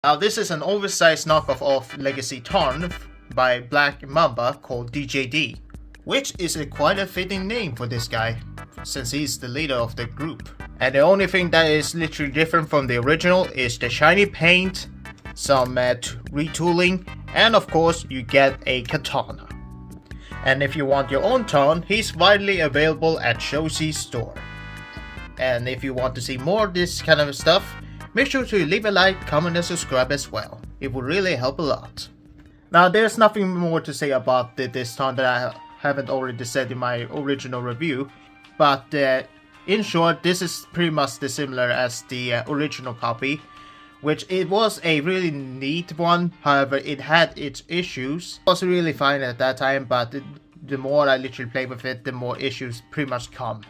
Now this is an oversized knockoff of Legacy Tarn by Black Mamba called DJD, which is quite a fitting name for this guy, since he's the leader of the group. And the only thing that is literally different from the original is the shiny paint, some retooling, and of course you get a katana. And if you want your own Tarn, he's widely available at Show.Z.Store. And if you want to see more of this kind of stuff, make sure to leave a like, comment and subscribe as well. It would really help a lot. Now there's nothing more to say about this Tarn that I haven't already said in my original review. But in short, this is pretty much similar as the original copy, which it was a really neat one. However, it had its issues. It was really fine at that time, but the more I literally play with it, the more issues pretty much come.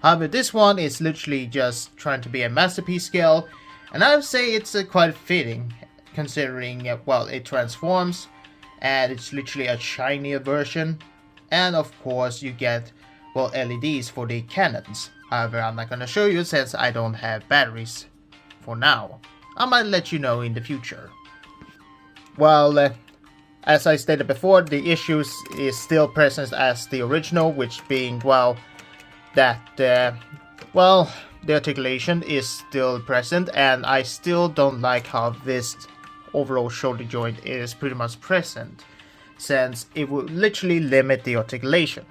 However, this one is literally just trying to be a masterpiece scale, and I would say it's quite fitting, considering, well, it transforms, and it's literally a shinier version, and of course you get, well, LEDs for the cannons. However, I'm not gonna show you since I don't have batteries for now. I might let you know in the future. Well, as I stated before, the issues is still present as the original, which being, well, that, well, the articulation is still present, and I still don't like how this overall shoulder joint is pretty much present, since it would literally limit the articulation.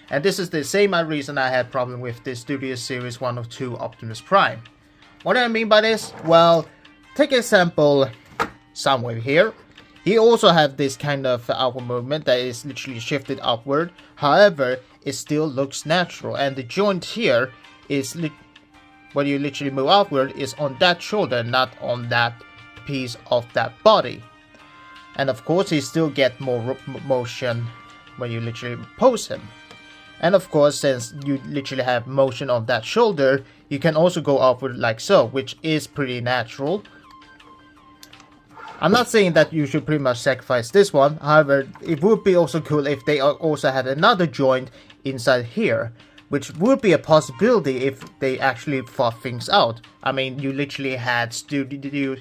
And this is the same reason I had problem with the Studio Series 102 Optimus Prime. What do I mean by this? Well, take example Soundwave here. He also have this kind of outward movement that is literally shifted upward. However, it still looks natural, and the joint here is when you literally move outward is on that shoulder, not on that piece of that body. And of course, he still get more motion when you literally pose him. And of course, since you literally have motion on that shoulder, you can also go upward like so, which is pretty natural. I'm not saying that you should pretty much sacrifice this one. However, it would be also cool if they also had another joint inside here, which would be a possibility if they actually thought things out. I mean, you literally had Studio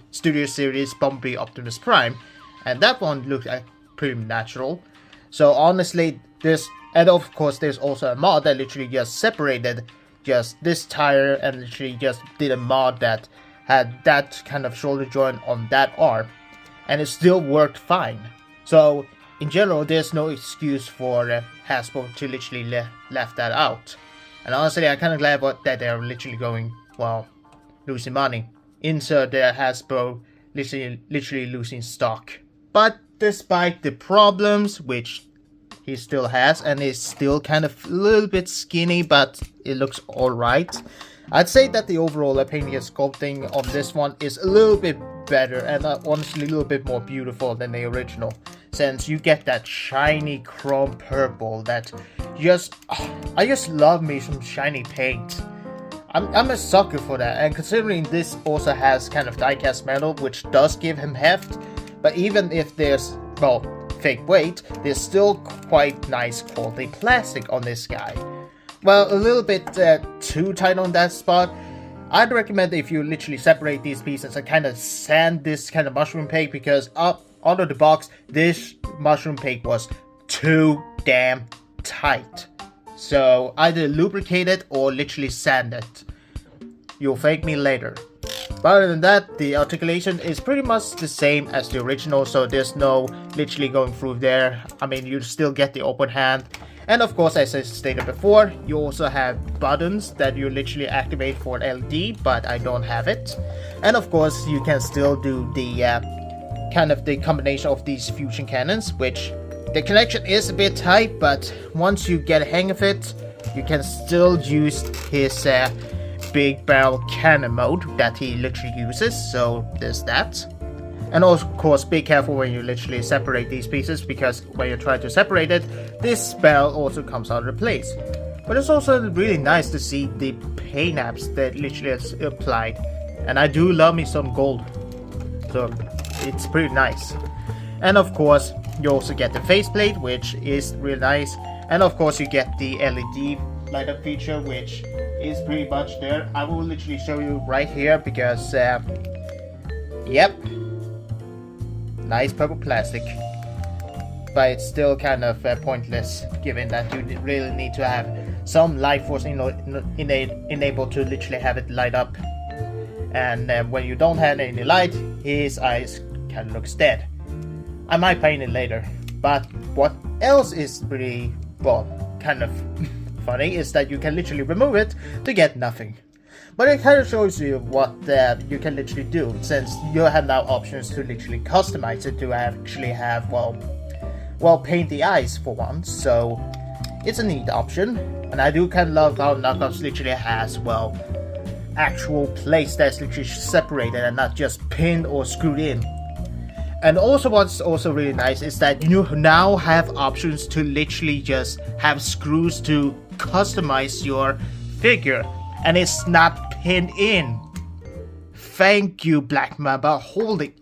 Series Bumblebee Optimus Prime, and that one looked pretty natural. So honestly, and of course there's also a mod that literally just separated just this tire and literally just did a mod that had that kind of shoulder joint on that arm, and it still worked fine. So in general, there's no excuse for Hasbro to literally left that out. And honestly, I'm kind of glad that they're literally going, well, losing money. Insert their Hasbro literally losing stock. But despite the problems, which he still has, and is still kind of a little bit skinny, but it looks alright, I'd say that the overall painting and sculpting on this one is a little bit better, and honestly a little bit more beautiful than the original, since you get that shiny chrome purple that just, I just love me some shiny paint. I'm a sucker for that, and considering this also has kind of die-cast metal, which does give him heft, but even if there's, well, fake weight, there's still quite nice quality plastic on this guy. Well, a little bit too tight on that spot. I'd recommend if you literally separate these pieces and kind of sand this kind of mushroom peg, because out of the box, this mushroom peg was too damn tight. So either lubricate it or literally sand it. You'll thank me later. But other than that, the articulation is pretty much the same as the original, so there's no literally going through there. I mean, you still get the open hand. And of course, as I stated before, you also have buttons that you literally activate for an LED, but I don't have it. And of course, you can still do the kind of the combination of these fusion cannons, which the connection is a bit tight, but once you get a hang of it, you can still use his big barrel cannon mode that he literally uses, so there's that. And of course, be careful when you literally separate these pieces, because when you try to separate it, this barrel also comes out of place. But it's also really nice to see the paint apps that literally is applied, and I do love me some gold, so it's pretty nice. And of course, you also get the faceplate, which is really nice, and of course you get the LED light up feature, which is pretty much there. I will literally show you right here, because yep, nice purple plastic. But it's still kind of pointless, given that you really need to have some light force enabled to literally have it light up. And when you don't have any light, his eyes kind of looks dead. I might paint it later. But what else is pretty, well, kind of funny is that you can literally remove it to get nothing. But it kind of shows you what you can literally do, since you have now options to literally customize it to actually have, well, paint the eyes for once. So it's a neat option, and I do kind of love how Knockoffs literally has, well, actual place that's literally separated and not just pinned or screwed in. And also what's also really nice is that you now have options to literally just have screws to customize your figure, and it's not pinned in. Thank you, Black Mamba. Holy,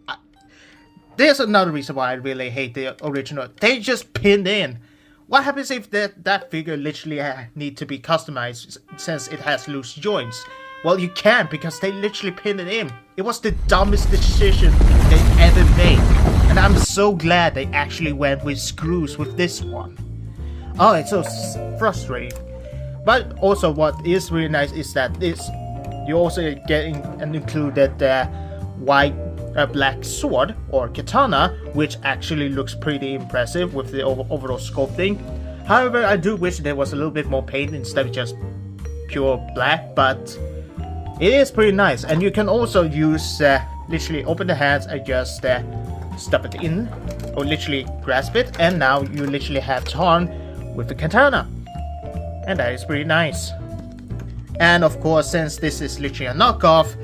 there's another reason why I really hate the original. They just pinned in. What happens if that figure literally need to be customized since it has loose joints? Well, you can't, because they literally pinned it in. It was the dumbest decision they ever made, and I'm so glad they actually went with screws with this one. Oh, it's so frustrating. But also, what is really nice is that you also getting an included white black sword or katana, which actually looks pretty impressive with the overall sculpting. However, I do wish there was a little bit more paint instead of just pure black, but it is pretty nice. And you can also use literally open the hands and just stuff it in, or literally grasp it, and now you literally have Tarn with the katana, and that is pretty nice. And of course, since this is literally a knockoff,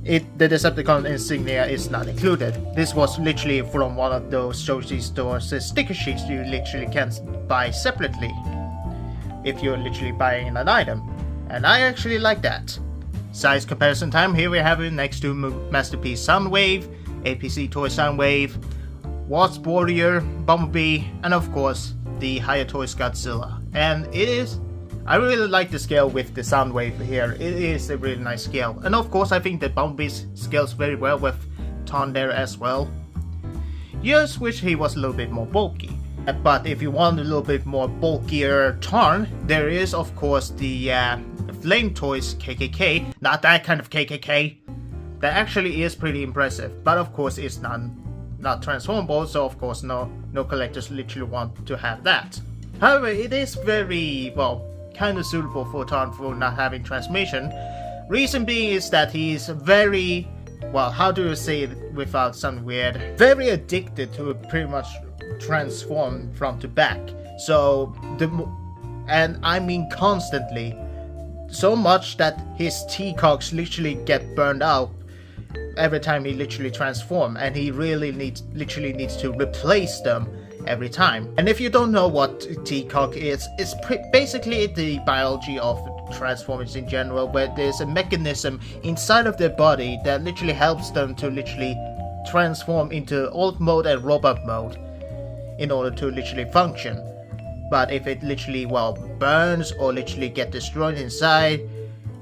the Decepticon insignia is not included. This was literally from one of those Show.Z.Store sticker sheets you literally can buy separately if you're literally buying an item, and I actually like that. Size comparison time, here we have it next to Masterpiece Soundwave, APC Toy Soundwave, Wasp Warrior, Bumblebee, and of course the Higher Toys Godzilla. And I really like the scale with the Soundwave here. It is a really nice scale. And of course I think that Bumblebee scales very well with Tarn there as well. Just wish he was a little bit more bulky. But if you want a little bit more bulkier Tarn, there is of course the Flame Toys KKK. Not that kind of KKK. That actually is pretty impressive. But of course it's not transformable, so of course no collectors literally want to have that. However, it is very, well, kind of suitable for Tarn for not having transformation. Reason being is that he's very, well, how do you say it without sounding weird? Very addicted to pretty much transform front to back. So, and I mean constantly. So much that his T-cogs literally get burned out every time he literally transforms, and he really literally needs to replace them every time. And if you don't know what T-cog is, it's basically the biology of Transformers in general, where there's a mechanism inside of their body that literally helps them to literally transform into alt mode and robot mode in order to literally function. But if it literally, well, burns or literally get destroyed inside,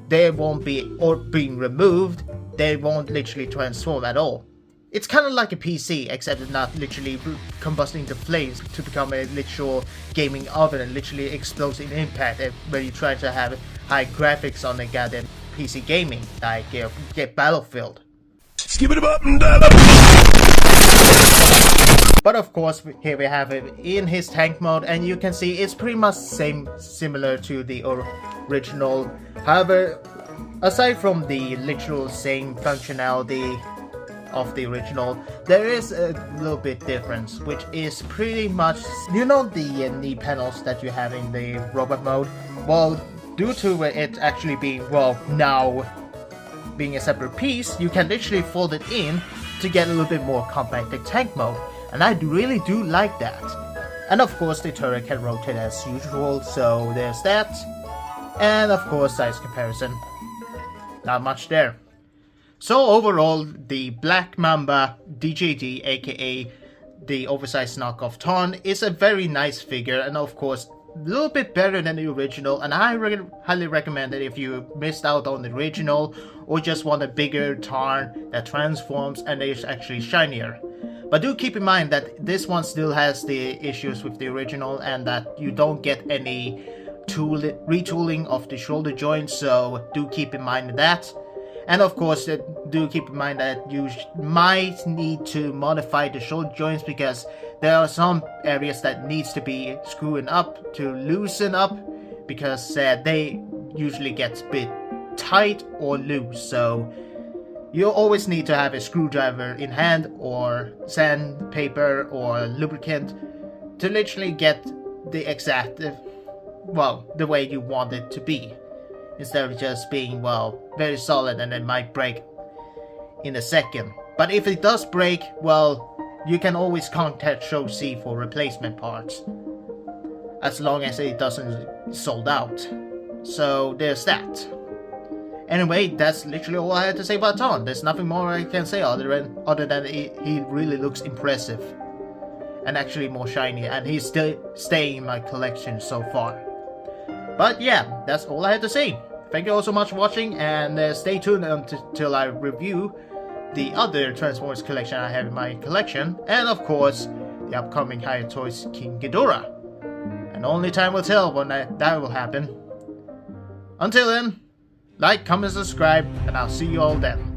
they won't be, or being removed, they won't literally transform at all. It's kind of like a PC, except it's not literally combusting the flames to become a literal gaming oven and literally explodes in impact when you try to have high graphics on the goddamn PC gaming, like get Battlefield. Skip it up and down. But of course, here we have it in his tank mode, and you can see it's pretty much similar to the original. However, aside from the literal same functionality of the original, there is a little bit difference, which is pretty much, you know, the knee panels that you have in the robot mode. Well, due to it actually being, well, now being a separate piece, you can literally fold it in to get a little bit more compacted tank mode. And I really do like that. And of course the turret can rotate as usual, so there's that. And of course size comparison. Not much there. So overall, the Black Mamba DJD, aka the oversized knockoff Tarn, is a very nice figure, and of course a little bit better than the original, and I highly recommend it if you missed out on the original or just want a bigger Tarn that transforms and is actually shinier. But do keep in mind that this one still has the issues with the original, and that you don't get any retooling of the shoulder joint, so do keep in mind that. And of course, do keep in mind that you might need to modify the shoulder joints, because there are some areas that needs to be screwing up to loosen up, because they usually get a bit tight or loose. So you always need to have a screwdriver in hand, or sandpaper or lubricant, to literally get the exact, well, the way you want it to be, instead of just being, well, very solid and it might break in a second. But if it does break, well, you can always contact Show.Z for replacement parts, as long as it doesn't sold out. So there's that. Anyway, that's literally all I had to say about Tarn. There's nothing more I can say other than he really looks impressive, and actually more shiny, and he's still staying in my collection so far. But yeah, that's all I had to say. Thank you all so much for watching, and stay tuned until I review the other Transformers collection I have in my collection, and of course the upcoming Higher Toys King Ghidorah. And only time will tell when that will happen. Until then, like, comment, subscribe, and I'll see you all then.